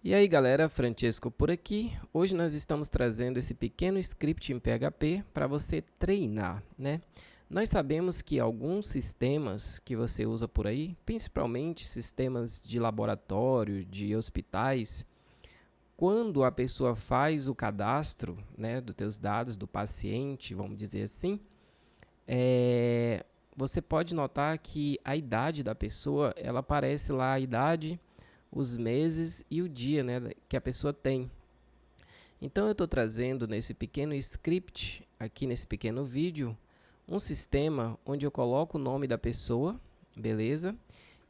E aí galera, Francesco por aqui. Hoje nós estamos trazendo esse pequeno script em PHP para você treinar, né? Nós sabemos que alguns sistemas que você usa por aí, principalmente sistemas de laboratório, de hospitais, quando a pessoa faz o cadastro, né, dos teus dados do paciente, vamos dizer assim, você pode notar que a idade da pessoa, ela aparece lá a idade, os meses e o dia, né, que a pessoa tem. Então eu estou trazendo nesse pequeno script, aqui nesse pequeno vídeo, um sistema onde eu coloco o nome da pessoa, beleza?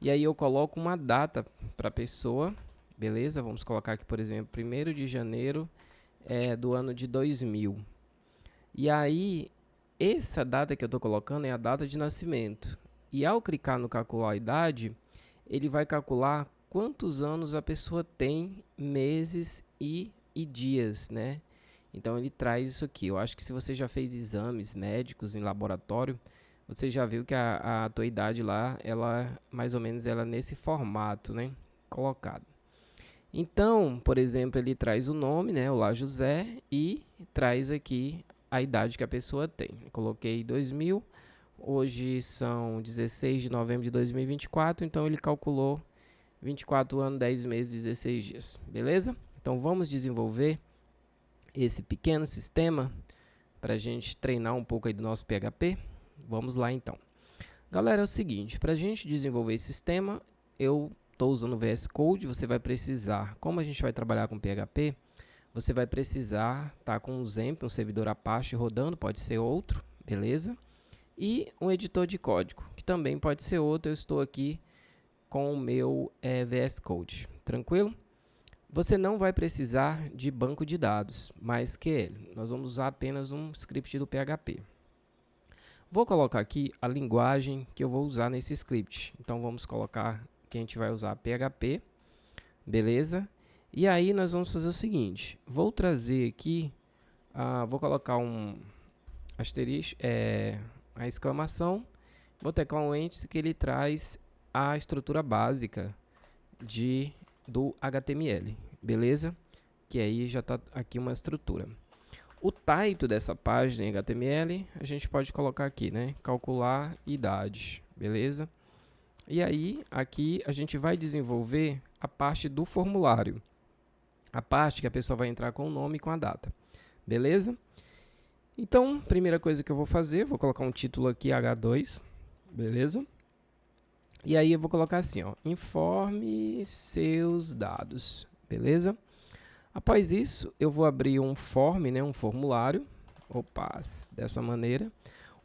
E aí eu coloco uma data para a pessoa, beleza? Vamos colocar aqui, por exemplo, 1º de janeiro do ano de 2000. E aí, essa data que eu estou colocando é a data de nascimento. E ao clicar no calcular a idade, ele vai calcular quantos anos a pessoa tem, meses e dias, né? Então ele traz isso aqui. Eu acho que se você já fez exames médicos em laboratório, você já viu que a tua idade lá, ela mais ou menos ela é nesse formato, né? Colocado. Então, por exemplo, ele traz o nome, né? Olá José, e traz aqui a idade que a pessoa tem. Eu coloquei 2000. Hoje são 16 de novembro de 2024, então ele calculou 24 anos, 10 meses, 16 dias. Beleza? Então vamos desenvolver esse pequeno sistema para a gente treinar um pouco aí do nosso PHP. Vamos lá então. Galera, é o seguinte, para a gente desenvolver esse sistema, eu estou usando o VS Code. Você vai precisar, como a gente vai trabalhar com PHP, você vai precisar estar com um XAMPP, um servidor Apache rodando, pode ser outro, beleza? E um editor de código, que também pode ser outro. Eu estou aqui com o meu VS Code, tranquilo? Você não vai precisar de banco de dados, mais que ele. Nós vamos usar apenas um script do PHP. Vou colocar aqui a linguagem que eu vou usar nesse script. Então vamos colocar que a gente vai usar PHP, beleza? E aí nós vamos fazer o seguinte, vou trazer aqui, vou colocar um asterisco, a exclamação, vou teclar um enter que ele traz a estrutura básica do HTML, beleza? Que aí já está aqui uma estrutura. O title dessa página em HTML a gente pode colocar aqui, né? Calcular idade, beleza? E aí aqui a gente vai desenvolver a parte do formulário, a parte que a pessoa vai entrar com o nome e com a data, beleza? Então, primeira coisa que eu vou fazer, vou colocar um título aqui H2, beleza? E aí eu vou colocar assim, ó, informe seus dados, beleza? Após isso, eu vou abrir um form, né, um formulário, dessa maneira,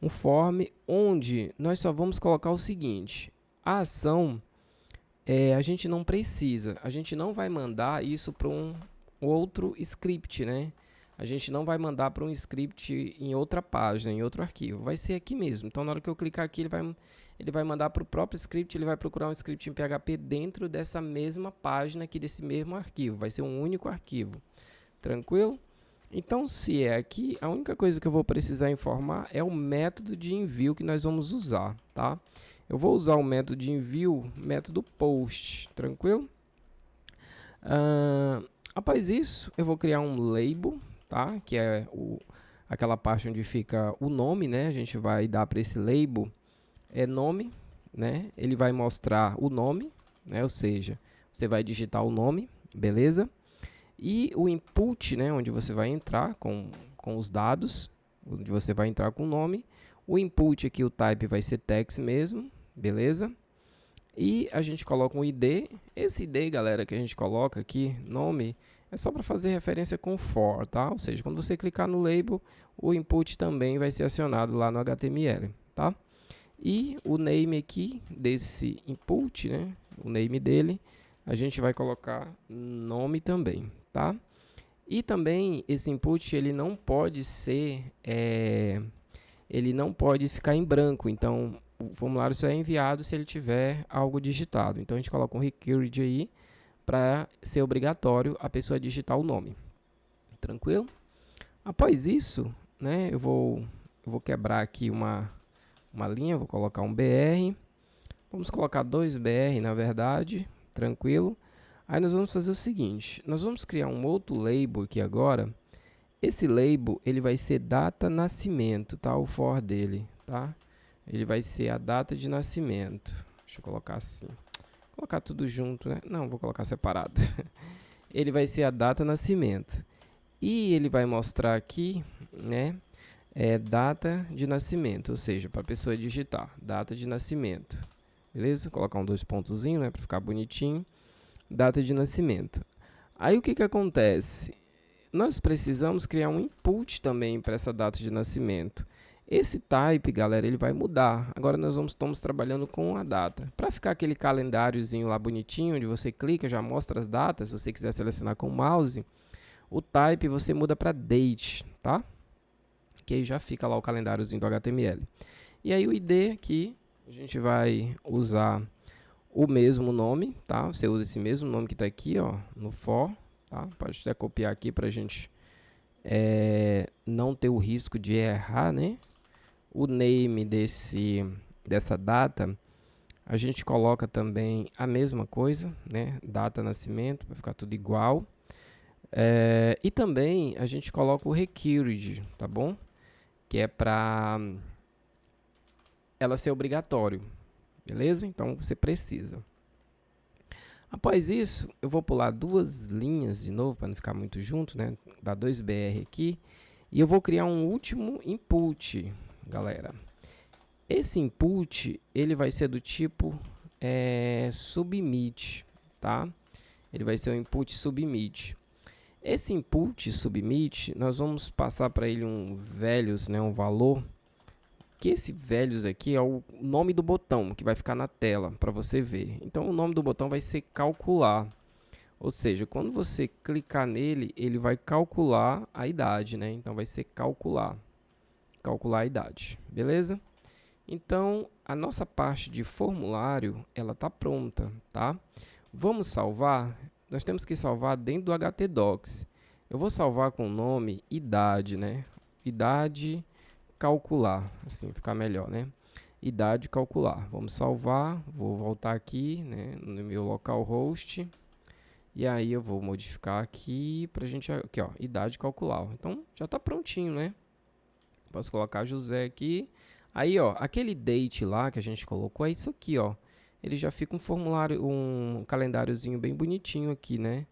um form onde nós só vamos colocar o seguinte, a ação, a gente não precisa, a gente não vai mandar isso para um outro script, né? A gente não vai mandar para um script em outra página, em outro arquivo. Vai ser aqui mesmo. Então, na hora que eu clicar aqui, ele vai mandar para o próprio script. Ele vai procurar um script em PHP dentro dessa mesma página aqui, desse mesmo arquivo. Vai ser um único arquivo. Tranquilo? Então, se é aqui, a única coisa que eu vou precisar informar é o método de envio que nós vamos usar, tá? Eu vou usar o método de envio, método post. Tranquilo? Após isso, eu vou criar um label, tá? Que é aquela parte onde fica o nome, né? A gente vai dar para esse label nome, né? Ele vai mostrar o nome, né? Ou seja, você vai digitar o nome, beleza? E o input, né? Onde você vai entrar com os dados, onde você vai entrar com o nome. O input aqui, o type vai ser text mesmo, beleza? E a gente coloca um ID. Esse ID, galera, que a gente coloca aqui, nome, é só para fazer referência com for, tá? Ou seja, quando você clicar no label, o input também vai ser acionado lá no HTML, tá? E o name aqui desse input, né? O name dele, a gente vai colocar nome também, tá? E também esse input ele não pode ser, ele não pode ficar em branco. Então o formulário só é enviado se ele tiver algo digitado. Então a gente coloca um required aí para ser obrigatório a pessoa digitar o nome. Tranquilo? Após isso, né, eu vou quebrar aqui uma linha, vou colocar um BR. Vamos colocar 2 BR, na verdade, tranquilo. Aí nós vamos fazer o seguinte, nós vamos criar um outro label aqui agora. Esse label, ele vai ser data nascimento, tá? O for dele, tá? Ele vai ser a data de nascimento. Deixa eu colocar assim. Vou colocar tudo junto, né? Não, vou colocar separado. Ele vai ser a data nascimento. E ele vai mostrar aqui, né? Data de nascimento, ou seja, para a pessoa digitar, data de nascimento. Beleza? Vou colocar um dois pontozinhos, né? Para ficar bonitinho. Data de nascimento. Aí o que que acontece? Nós precisamos criar um input também para essa data de nascimento. Esse type, galera, ele vai mudar. Agora nós estamos trabalhando com a data. Para ficar aquele calendáriozinho lá bonitinho, onde você clica, já mostra as datas, se você quiser selecionar com o mouse, o type você muda para date, tá? Que aí já fica lá o calendáriozinho do HTML. E aí o ID aqui, a gente vai usar o mesmo nome, tá? Você usa esse mesmo nome que está aqui, ó, no for. Tá? Pode até copiar aqui para a gente não ter o risco de errar, né? O name dessa data, a gente coloca também a mesma coisa, né? Data nascimento, para ficar tudo igual. E também a gente coloca o required, tá bom? Que é para ela ser obrigatório, beleza? Então você precisa. Após isso, eu vou pular duas linhas de novo, para não ficar muito junto, né? Dar 2BR aqui. E eu vou criar um último input, galera. Esse input, ele vai ser do tipo submit, tá? Ele vai ser o input submit. Esse input submit, nós vamos passar para ele um values, né? Um valor. Que esse values aqui é o nome do botão que vai ficar na tela para você ver. Então o nome do botão vai ser calcular. Ou seja, quando você clicar nele, ele vai calcular a idade, né? Então vai ser calcular a idade, beleza? Então a nossa parte de formulário, ela tá pronta, tá? Vamos salvar? Nós temos que salvar dentro do htdocs. Eu vou salvar com o nome idade, né? Idade calcular, assim ficar melhor, né? Idade calcular. Vamos salvar, vou voltar aqui, né, no meu localhost. E aí eu vou modificar aqui pra gente aqui, ó, idade calcular. Então já tá prontinho, né? Posso colocar José aqui. Aí, ó, aquele date lá que a gente colocou é isso aqui, ó. Ele já fica um formulário, um calendáriozinho bem bonitinho aqui, né?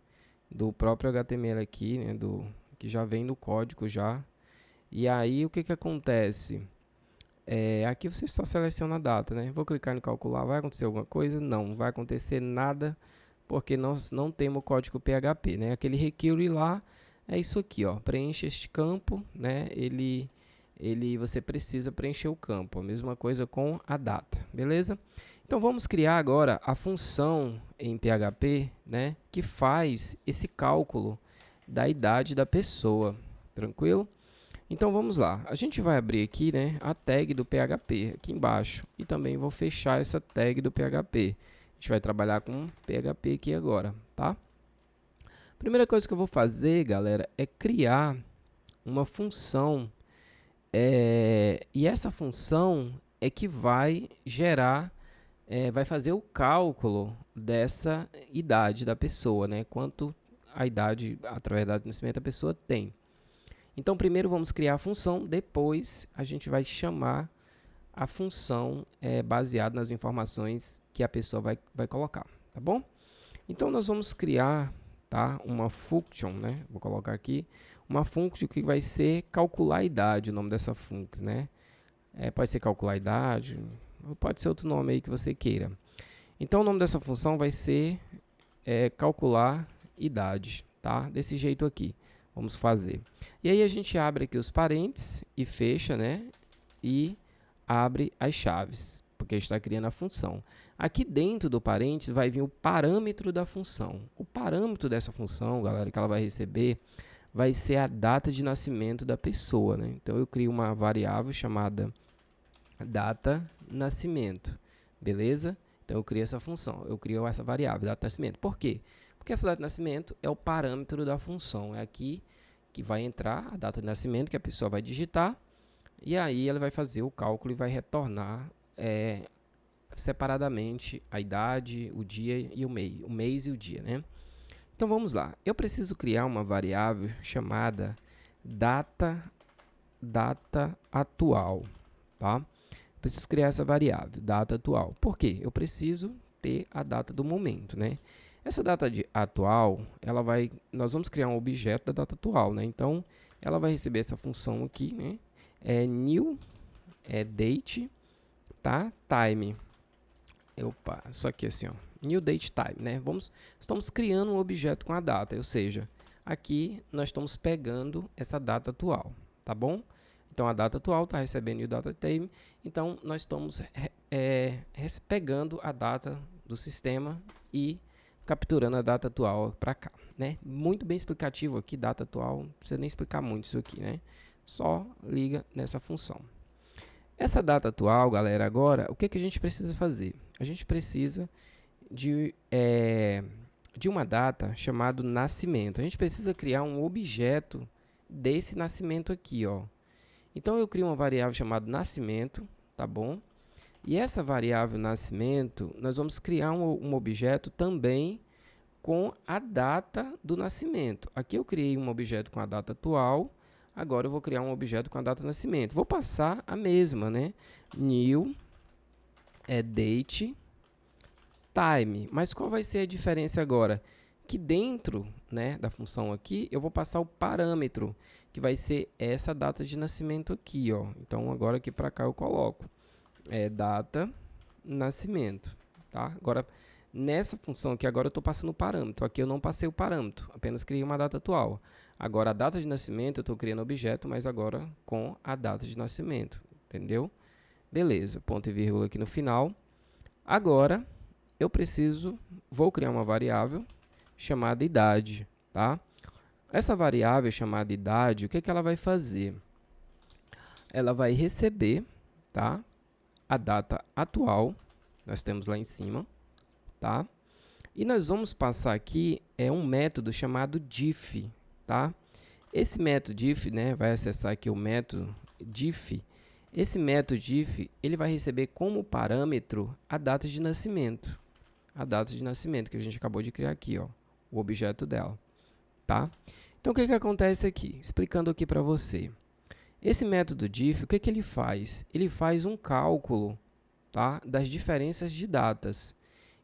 Do próprio HTML aqui, né, que já vem no código já. E aí, o que que acontece? Aqui você só seleciona a data, né? Vou clicar em calcular, vai acontecer alguma coisa? Não vai acontecer nada, porque nós não temos o código PHP, né? Aquele require lá é isso aqui, ó. Preenche este campo, né? Você precisa preencher o campo. A mesma coisa com a data, beleza? Então vamos criar agora a função em PHP, né? Que faz esse cálculo da idade da pessoa, tranquilo? Então vamos lá, a gente vai abrir aqui, né, a tag do PHP aqui embaixo e também vou fechar essa tag do PHP. A gente vai trabalhar com PHP aqui agora, tá? Primeira coisa que eu vou fazer, galera, é criar uma função e essa função é que vai gerar, vai fazer o cálculo dessa idade da pessoa, né? Quanto a idade, através da idade de nascimento, a pessoa tem. Então, primeiro vamos criar a função, depois a gente vai chamar a função baseada nas informações que a pessoa vai colocar, tá bom? Então, nós vamos criar, tá, uma function, né? Vou colocar aqui, uma function que vai ser calcular a idade, o nome dessa function, né? Pode ser calcular a idade, ou pode ser outro nome aí que você queira. Então, o nome dessa função vai ser calcular idade, tá? Desse jeito aqui. Vamos fazer. E aí a gente abre aqui os parênteses e fecha, né? E abre as chaves, porque está criando a função. Aqui dentro do parênteses vai vir o parâmetro da função. O parâmetro dessa função, galera, que ela vai receber, vai ser a data de nascimento da pessoa, né? Então eu crio uma variável chamada data nascimento, beleza? Então eu crio essa função, eu crio essa variável, data de nascimento. Por quê? Porque essa data de nascimento é o parâmetro da função. É aqui que vai entrar a data de nascimento que a pessoa vai digitar. E aí ela vai fazer o cálculo e vai retornar separadamente a idade, o dia e o mês e o dia, né? Então vamos lá. Eu preciso criar uma variável chamada data atual, tá? Preciso criar essa variável, data atual. Por quê? Eu preciso ter a data do momento, né? Essa data atual, nós vamos criar um objeto da data atual, né? Então, ela vai receber essa função aqui, né? New date, tá? Time. Opa, isso aqui assim, ó. New date time, né? Estamos criando um objeto com a data, ou seja, aqui nós estamos pegando essa data atual, tá bom? Então, a data atual está recebendo o data time, então nós estamos pegando a data do sistema e capturando a data atual para cá, né? Muito bem explicativo aqui, data atual, não precisa nem explicar muito isso aqui, né? Só liga nessa função. Essa data atual, galera, agora, o que a gente precisa fazer? A gente precisa de uma data chamada nascimento. A gente precisa criar um objeto desse nascimento aqui, ó. Então, eu crio uma variável chamada nascimento, tá bom? E essa variável nascimento, nós vamos criar um objeto também com a data do nascimento. Aqui eu criei um objeto com a data atual, agora eu vou criar um objeto com a data de nascimento. Vou passar a mesma, né? New date time. Mas qual vai ser a diferença agora? Que dentro, né, da função aqui, eu vou passar o parâmetro, que vai ser essa data de nascimento aqui, ó. Então, agora aqui para cá eu coloco data nascimento, tá? Agora, nessa função aqui, agora eu estou passando o parâmetro. Aqui eu não passei o parâmetro, apenas criei uma data atual. Agora, a data de nascimento, eu estou criando objeto, mas agora com a data de nascimento, entendeu? Beleza, ponto e vírgula aqui no final. Agora, vou criar uma variável chamada idade, tá? Essa variável chamada idade, o que ela vai fazer? Ela vai receber, tá? A data atual, nós temos lá em cima, tá? E nós vamos passar aqui um método chamado diff, tá? Esse método diff, né, vai acessar aqui o método diff. Esse método diff, ele vai receber como parâmetro a data de nascimento. A data de nascimento que a gente acabou de criar aqui, ó, o objeto dela, tá? Então, o que acontece aqui? Explicando aqui para você. Esse método diff, o que ele faz? Ele faz um cálculo, tá, das diferenças de datas.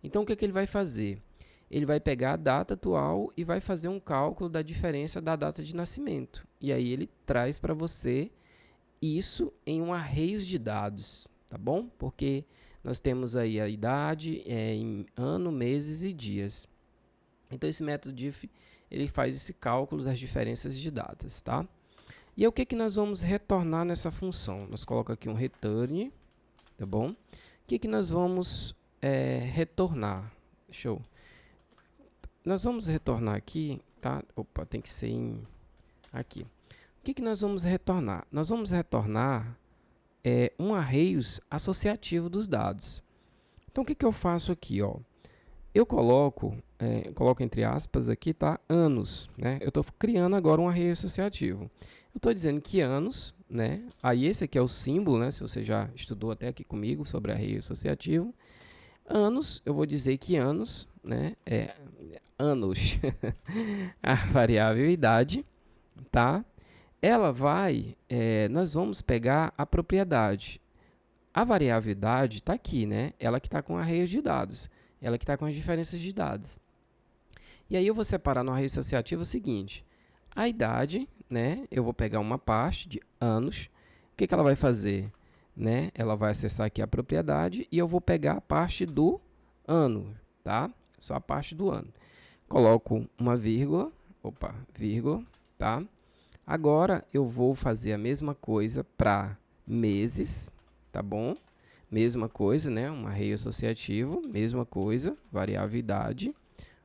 Então, o que ele vai fazer? Ele vai pegar a data atual e vai fazer um cálculo da diferença da data de nascimento. E aí ele traz para você isso em um array de dados, tá bom? Porque nós temos aí a idade em ano, meses e dias. Então, esse método diff, ele faz esse cálculo das diferenças de datas, tá? E aí, o que nós vamos retornar nessa função? Nós colocamos aqui um return, tá bom? O que nós vamos retornar? Nós vamos retornar aqui, tá? Opa, tem que ser aqui. O que nós vamos retornar? Nós vamos retornar um array associativo dos dados. Então, o que eu faço aqui, ó? Eu coloco entre aspas aqui, tá? Anos, né? Eu estou criando agora um array associativo. Eu estou dizendo que anos, né? Aí esse aqui é o símbolo, né? Se você já estudou até aqui comigo sobre array associativo. Anos, eu vou dizer que anos, né? Anos. A variável idade, tá? Ela nós vamos pegar a propriedade. A variável idade está aqui, né? Ela que está com array de dados. Ela que está com as diferenças de dados. E aí eu vou separar no array associativo o seguinte. A idade, né? Eu vou pegar uma parte de anos. O que ela vai fazer? Né? Ela vai acessar aqui a propriedade e eu vou pegar a parte do ano, tá? Só a parte do ano. Coloco uma vírgula, tá? Agora eu vou fazer a mesma coisa para meses, tá bom? Mesma coisa, né? Um array associativo, mesma coisa, variável idade.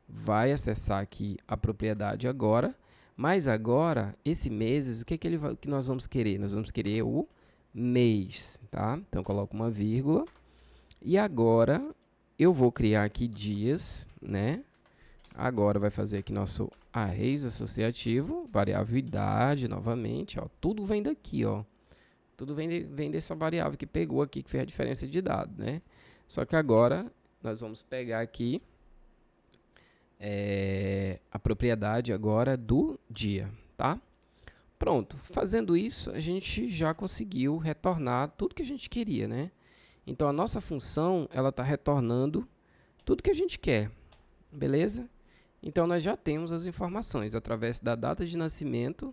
Vai acessar aqui a propriedade agora, mas agora, esse meses, o que nós vamos querer? Nós vamos querer o mês, tá? Então, coloco uma vírgula. E agora, eu vou criar aqui dias, né? Agora, vai fazer aqui nosso array associativo, variável idade, novamente, ó. Tudo vem daqui, ó. Tudo vem dessa variável que pegou aqui, que fez a diferença de dado, né? Só que agora, nós vamos pegar aqui propriedade agora do dia, tá? Pronto, fazendo isso, a gente já conseguiu retornar tudo que a gente queria, né? Então, a nossa função, ela está retornando tudo que a gente quer, beleza? Então, nós já temos as informações. Através da data de nascimento,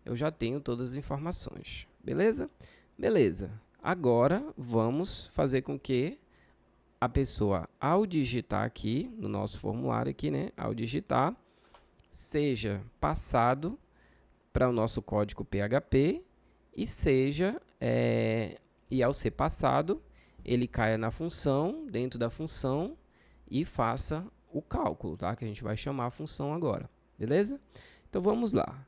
eu já tenho todas as informações, beleza? Beleza. Agora, vamos fazer com que a pessoa, ao digitar aqui, no nosso formulário aqui, né? Ao digitar, seja passado para o nosso código PHP e e ao ser passado, ele caia na função, dentro da função e faça o cálculo, tá? Que a gente vai chamar a função agora, beleza? Então vamos lá.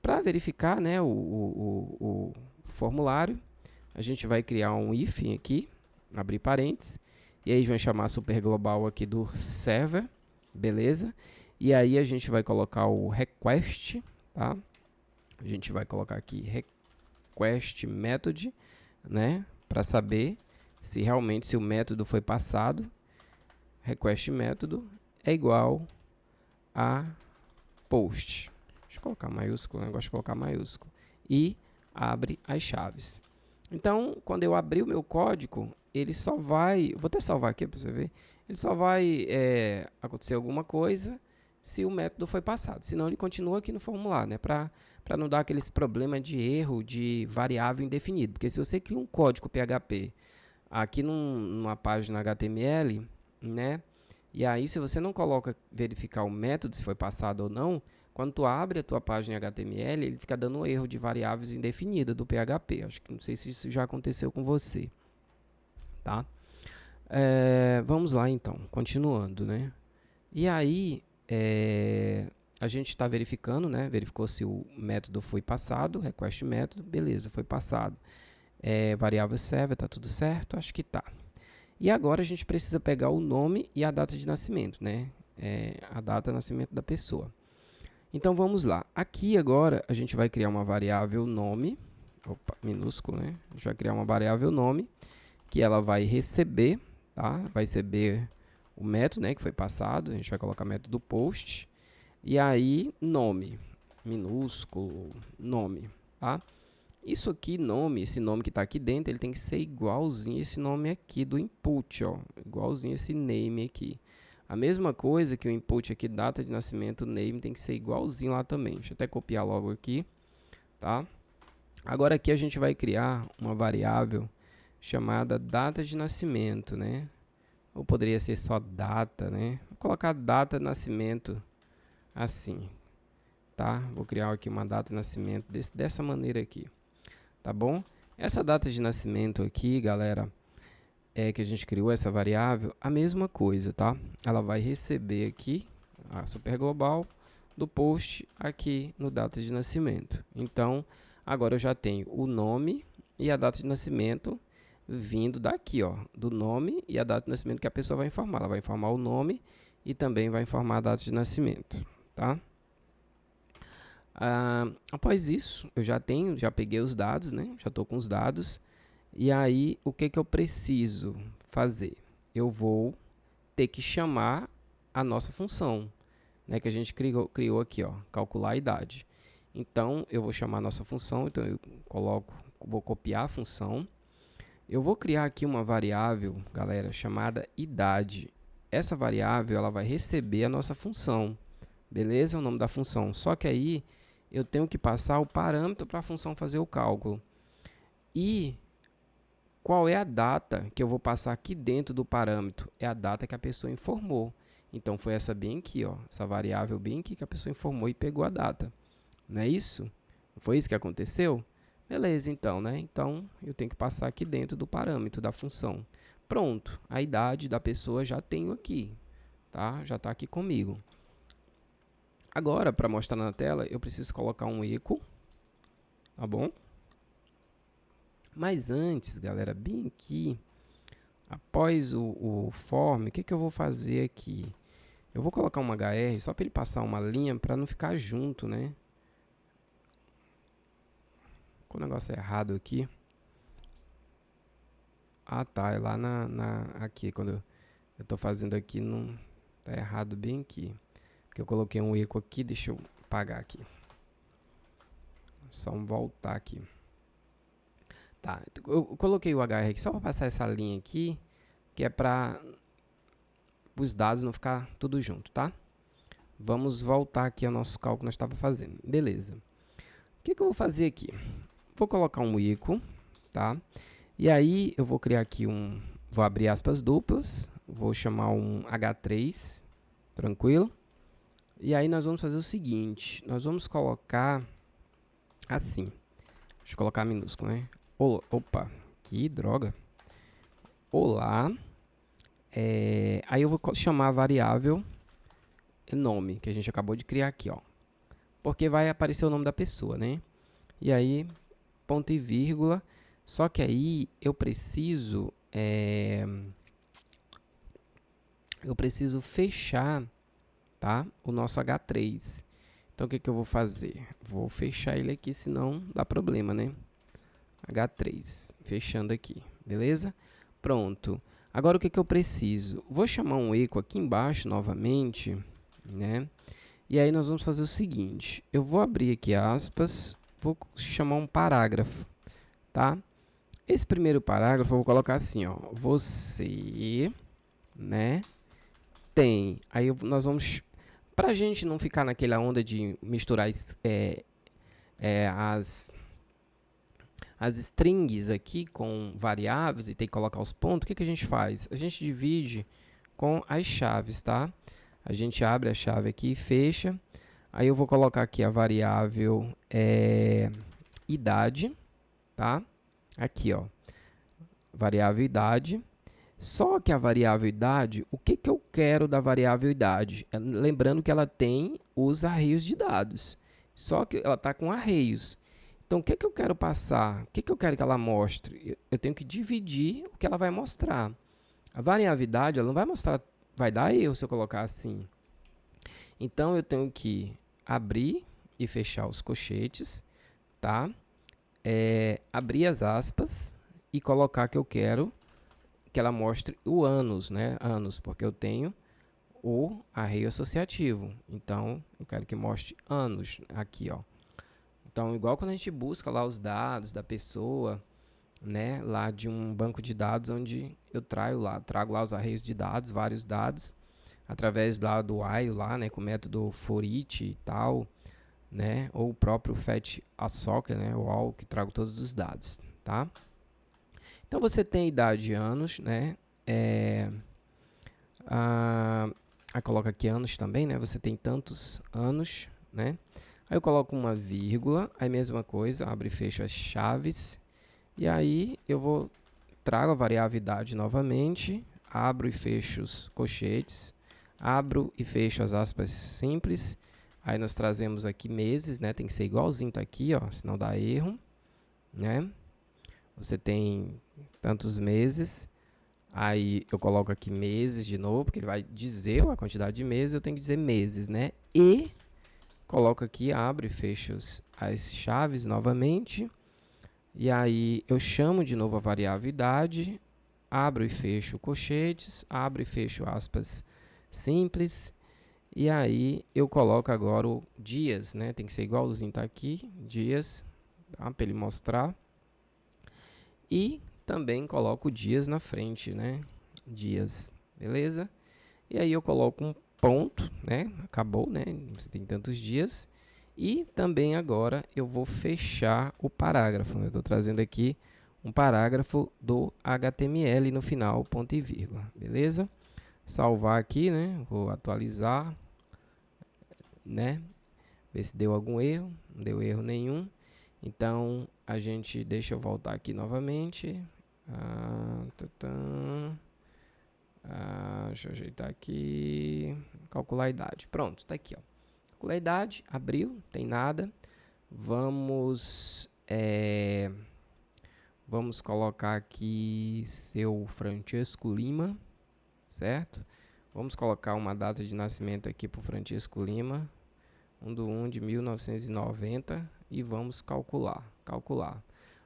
Para verificar, né, o formulário, a gente vai criar um if aqui, abrir parênteses, e aí vai chamar super global aqui do server, beleza? E aí a gente vai colocar o request, tá? A gente vai colocar aqui request method, né? Para saber se realmente se o método foi passado. Request método é igual a post. Deixa eu colocar maiúsculo, eu gosto de colocar maiúsculo. E abre as chaves. Então, quando eu abrir o meu código, ele só vai... Vou até salvar aqui para você ver. Ele só vai acontecer alguma coisa se o método foi passado. Senão, ele continua aqui no formulário, né? Para não dar aqueles problemas de erro de variável indefinido. Porque se você cria um código PHP aqui numa página HTML, né? E aí, se você não coloca verificar o método, se foi passado ou não, quando tu abre a tua página HTML, ele fica dando um erro de variáveis indefinida do PHP. Acho que não sei se isso já aconteceu com você, tá? Vamos lá então, continuando, né? E aí, a gente está verificando, né? Verificou se o método foi passado, request método, beleza, foi passado. Variável server, tá tudo certo? Acho que tá. E agora a gente precisa pegar o nome e a data de nascimento, né? A data de nascimento da pessoa. Então vamos lá. Aqui agora a gente vai criar uma variável nome, minúsculo, né? A gente vai criar uma variável nome que ela vai receber, tá? Vai receber o método, né, que foi passado. A gente vai colocar método post e aí nome, minúsculo, nome, tá? Isso aqui, nome, esse nome que está aqui dentro, ele tem que ser igualzinho esse nome aqui do input, ó, igualzinho esse name aqui. A mesma coisa que o input aqui, data de nascimento, name, tem que ser igualzinho lá também. Deixa eu até copiar logo aqui, tá? Agora aqui a gente vai criar uma variável chamada data de nascimento, né? Ou poderia ser só data, né? Vou colocar data de nascimento assim, tá? Vou criar aqui uma data de nascimento dessa maneira aqui, tá bom? Essa data de nascimento aqui, galera, que a gente criou essa variável, a mesma coisa, tá? Ela vai receber aqui a super global do post aqui no data de nascimento. Então, agora eu já tenho o nome e a data de nascimento vindo daqui, ó, do nome e a data de nascimento que a pessoa vai informar. Ela vai informar o nome e também vai informar a data de nascimento, tá? Após isso, eu já peguei os dados, né? Já estou com os dados. E aí, o que eu preciso fazer? Eu vou ter que chamar a nossa função, né, que a gente criou aqui, ó, calcular a idade. Então, eu vou chamar a nossa função, então eu vou copiar a função. Eu vou criar aqui uma variável, galera, chamada idade. Essa variável, ela vai receber a nossa função, beleza? É o nome da função. Só que aí, eu tenho que passar o parâmetro para a função fazer o cálculo. E qual é a data que eu vou passar aqui dentro do parâmetro? É a data que a pessoa informou. Então, foi essa bem aqui, ó, essa variável bem aqui que a pessoa informou e pegou a data. Não é isso? Não foi isso que aconteceu? Beleza, então, né? Então, eu tenho que passar aqui dentro do parâmetro da função. Pronto, a idade da pessoa já tenho aqui, tá? Já está aqui comigo. Agora, para mostrar na tela, eu preciso colocar um echo, tá bom? Mas antes, galera, bem aqui, após o form, o que eu vou fazer aqui? Eu vou colocar uma HR só para ele passar uma linha para não ficar junto, né? Com o negócio errado aqui. Ah, tá. É lá aqui. Quando eu estou fazendo aqui, não tá errado bem aqui. que eu coloquei um eco aqui, deixa eu apagar aqui. Só voltar aqui. Tá, eu coloquei o HR aqui só para passar essa linha aqui, que é para os dados não ficar tudo junto, tá? Vamos voltar aqui ao nosso cálculo que nós estávamos fazendo. Beleza. O que eu vou fazer aqui? Vou colocar um eco, tá? E aí eu vou criar aqui vou abrir aspas duplas, vou chamar um H3, tranquilo? E aí nós vamos fazer o seguinte, nós vamos colocar assim, deixa eu colocar minúsculo, né? Opa, que droga. Olá, aí eu vou chamar a variável nome, que a gente acabou de criar aqui, ó. Porque vai aparecer o nome da pessoa, né? E aí, ponto e vírgula, só que aí eu preciso fechar, tá? O nosso H3. Então, o que eu vou fazer? Vou fechar ele aqui, senão dá problema, né? H3, fechando aqui, beleza? Pronto. Agora, o que eu preciso? Vou chamar um eco aqui embaixo, novamente, né? E aí, nós vamos fazer o seguinte. Eu vou abrir aqui aspas, vou chamar um parágrafo, tá? Esse primeiro parágrafo eu vou colocar assim, ó. Você, né, tem. Aí nós vamos... Pra gente não ficar naquela onda de misturar as strings aqui com variáveis e ter que colocar os pontos, o que a gente faz? A gente divide com as chaves, tá? A gente abre a chave aqui e fecha. Aí eu vou colocar aqui a variável idade, tá? Aqui, ó. Variável idade. Só que a variável idade, o que eu quero da variável idade? Lembrando que ela tem os arreios de dados. Só que ela está com arreios. Então, o que eu quero passar? O que eu quero que ela mostre? Eu tenho que dividir o que ela vai mostrar. A variável idade, ela não vai mostrar, vai dar erro se eu colocar assim. Então, eu tenho que abrir e fechar os colchetes, tá? Abrir as aspas e colocar que eu quero que ela mostre o anos, né? Anos, porque eu tenho o array associativo. Então, eu quero que mostre anos aqui, ó. Então, igual quando a gente busca lá os dados da pessoa, né? Lá de um banco de dados onde eu trago lá os arrays de dados, vários dados, através lá do while lá, né? Com o método for each e tal, né? Ou o próprio fetch assoc, né? O all que trago todos os dados, tá? Então, você tem a idade de anos, né? Coloca aqui anos também, né? Você tem tantos anos, né? Aí eu coloco uma vírgula, aí mesma coisa, abro e fecho as chaves. E aí eu trago a variável idade novamente, abro e fecho os colchetes, abro e fecho as aspas simples. Aí nós trazemos aqui meses, né? Tem que ser igualzinho, tá aqui, ó, senão dá erro, né? Você tem tantos meses, aí eu coloco aqui meses de novo, porque ele vai dizer a quantidade de meses, eu tenho que dizer meses, né? E coloco aqui, abro e fecho as chaves novamente, e aí eu chamo de novo a variável idade, abro e fecho colchetes, abro e fecho aspas simples, e aí eu coloco agora o dias, né? Tem que ser igualzinho, tá aqui, dias, tá? Para ele mostrar. E também coloco dias na frente, né? Dias, beleza? E aí eu coloco um ponto, né? Acabou, né? Você tem tantos dias. E também agora eu vou fechar o parágrafo. Eu estou trazendo aqui um parágrafo do HTML no final, ponto e vírgula, beleza? Salvar aqui, né? Vou atualizar, né? Ver se deu algum erro. Não deu erro nenhum. Então, deixa eu voltar aqui novamente. Deixa eu ajeitar aqui. Calcular a idade. Pronto, tá aqui, ó. Calcular a idade, abriu, tem nada. Vamos colocar aqui seu Francesco Lima, certo? Vamos colocar uma data de nascimento aqui para o Francesco Lima. 1/1/1990 e vamos calcular.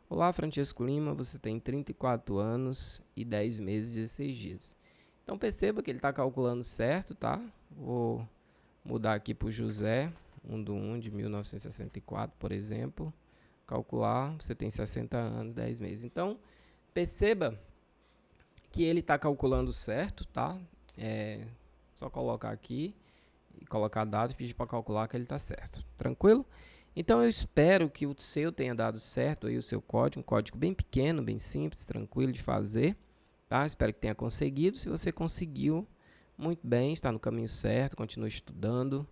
Olá, Francesco Lima, você tem 34 anos e 10 meses e 16 dias. Então perceba que ele está calculando certo, tá? Vou mudar aqui para o José, 1/1 de 1964, por exemplo. Calcular, você tem 60 anos, 10 meses. Então, perceba que ele está calculando certo, tá? Só colocar aqui e colocar a data e pedir para calcular que ele está certo. Tranquilo? Então eu espero que o seu tenha dado certo aí, o seu código, um código bem pequeno, bem simples, tranquilo de fazer, tá? Espero que tenha conseguido. Se você conseguiu, muito bem, está no caminho certo, continue estudando,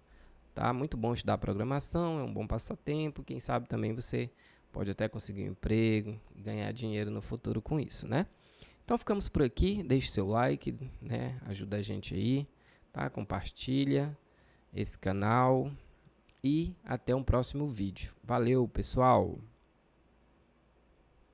tá? Muito bom estudar programação, é um bom passatempo. Quem sabe também você pode até conseguir um emprego e ganhar dinheiro no futuro com isso, né? Então ficamos por aqui, deixe seu like, né? Ajuda a gente aí, tá? Compartilha esse canal e até um próximo vídeo. Valeu, pessoal!